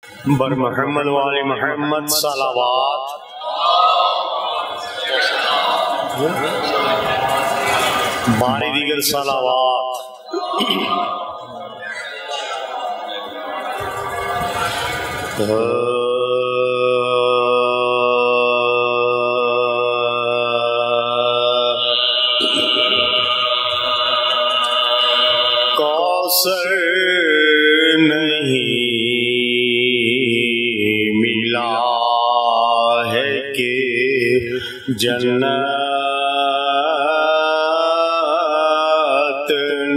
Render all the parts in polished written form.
بر محمد والی محمد صلوات. باری دیگر صلوات. کوثر نہیں ملا ہے کہ جنت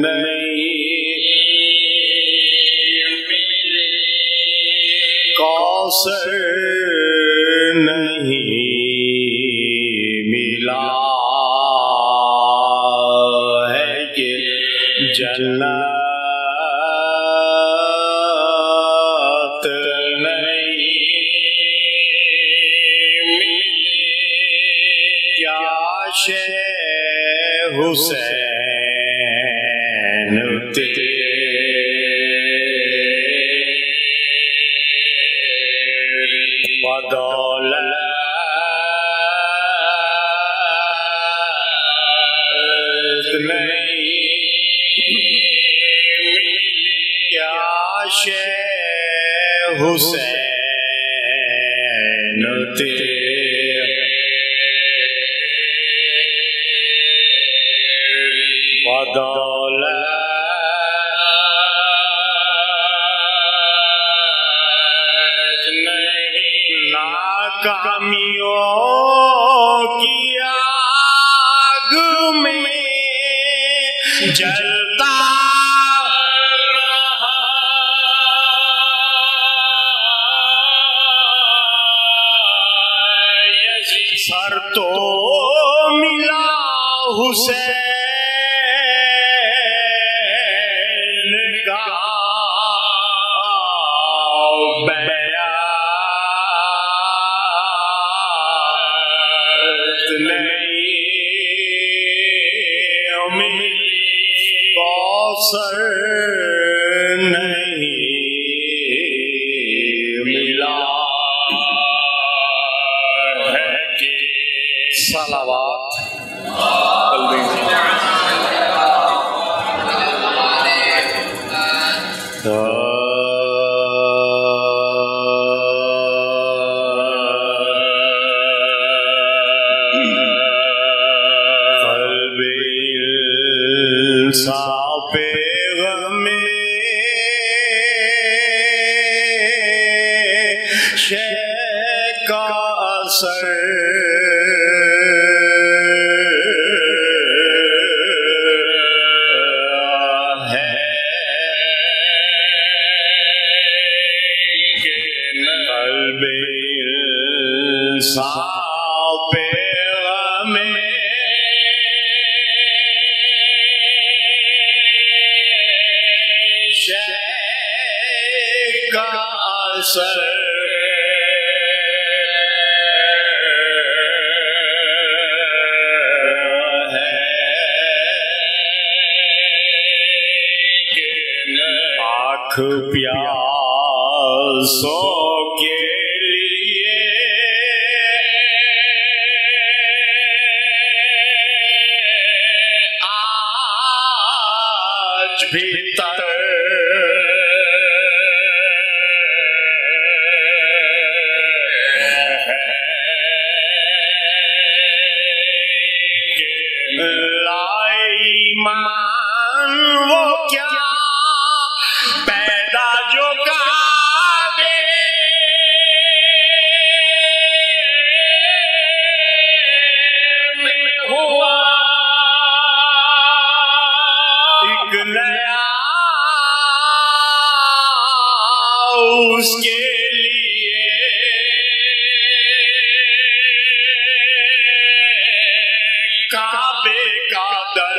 نہیں کوثر نہیں ملا ہے کہ جنت نہیں کیا شہ حسین تیری بدولت نہیں کیا شہ حسین تیری بدولت ناکامیوں کی آگ میں جلتا سر تو ملا حسین کا بیعت نہیں ملی کوثر نہیں ملا ہے کہ صلوات. قلب انصاف غم شیخ کا اثر صاحب غم شیخ کا اثر ہے کہ آنکھ پیاسوں کے بھیتر لائی مان وہ کیا پیدا جو کعبے میں ہوا ایک نیا اس کے لیے کعبے کا در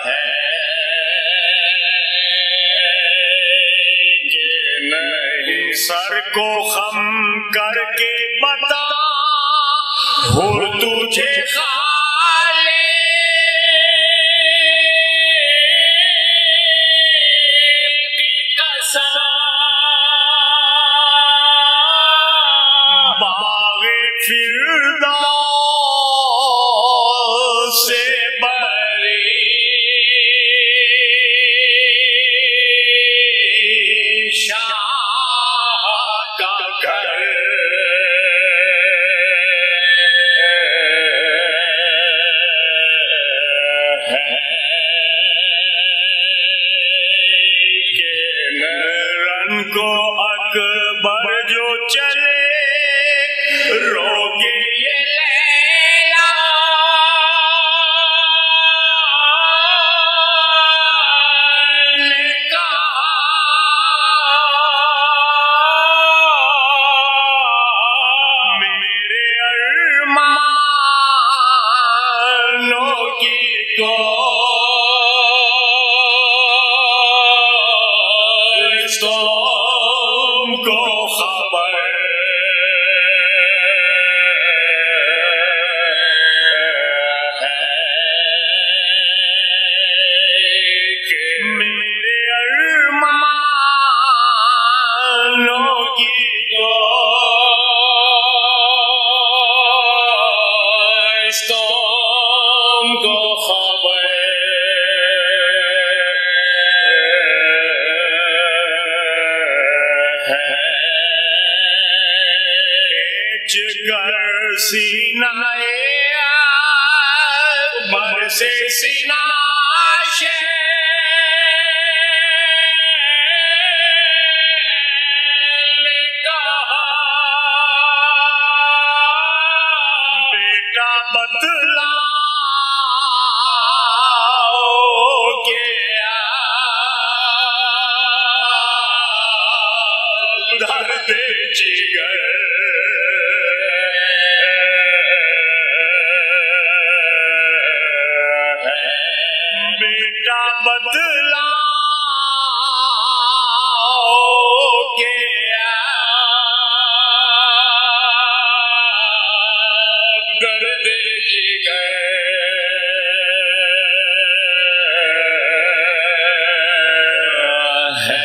ہے کہ نہیں سر کو خم کر کے بتا ہو تجھے خالے فردوس سے بری شاہ کا گھر کو اکبر جو چلے روگے یہ لیلا نے کہا میرے ارمانوں کی کو خبر ہے کہ میرے ارمانوں کی کو خبر گر سینہ اکبر سے سینہ نے کہا بیٹا بتلاؤ کہ درد جگر بیٹا بتلاؤ کہ درد جگر ہے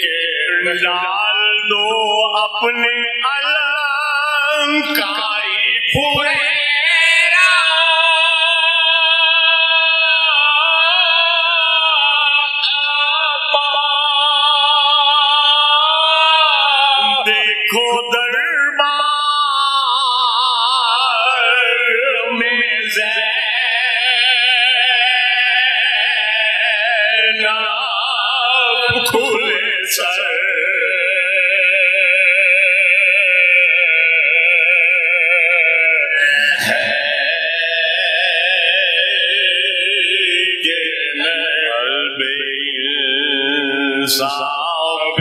کہ ڈال دو اپنے النکاری پورے دیکھو دربار میں زینب کھلے سر ہے کہ قلب انصاف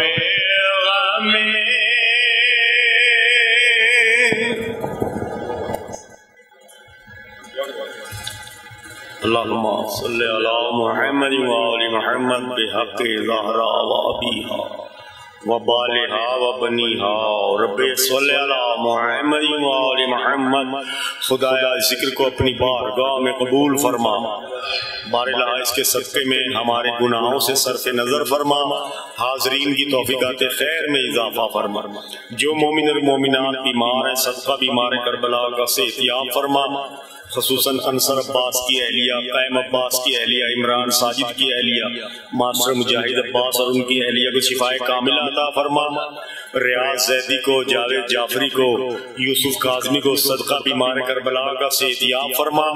میں اللہم صلی علی محمد و آل محمد بحق زہرا و ابیہا و بالہا و بنیہا رب صلی علی محمد و آل محمد. خدایا ذکر کو اپنی بارگاہ میں قبول فرما. باراللہ اس کے صدقے میں ہمارے گناہوں سے صرف نظر فرما. حاضرین کی توفیقات خیر میں اضافہ فرما. جو مومن اور مومنات بیمار ہیں صدقہ بیمار کربلا کا صحتیاب فرما. خصوصاً انصر عباس کی اہلیہ، قائم عباس کی اہلیہ، عمران ساجد کی اہلیہ، ماسٹر مجاہد عباس اور ان کی اہلیہ کو شفائے کاملہ عطا فرما. ریاض زیدی کو، جاوید جعفری کو، یوسف کاظمی کو صدقہ بیمار کربلا کا صحتیاب فرما.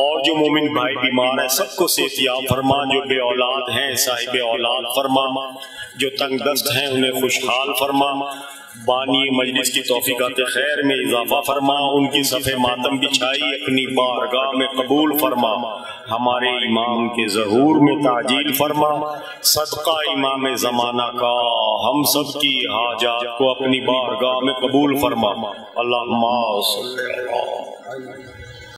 اور جو مومن بھائی بیمار ہیں سب کو صحتیاب فرما. جو بے اولاد ہیں صاحب اولاد فرما. جو تنگ دست ہیں انہیں خوشحال فرما. بانی مجلس کی توفیقات خیر میں اضافہ فرما. ان کی صف ماتم بچھائی اپنی بارگاہ میں قبول فرما. ہمارے امام کے ظہور میں تعجیل فرما. صدقہ امام زمانہ کا ہم سب کی حاجات کو اپنی بارگاہ میں قبول فرما. اللہم صلی اللہ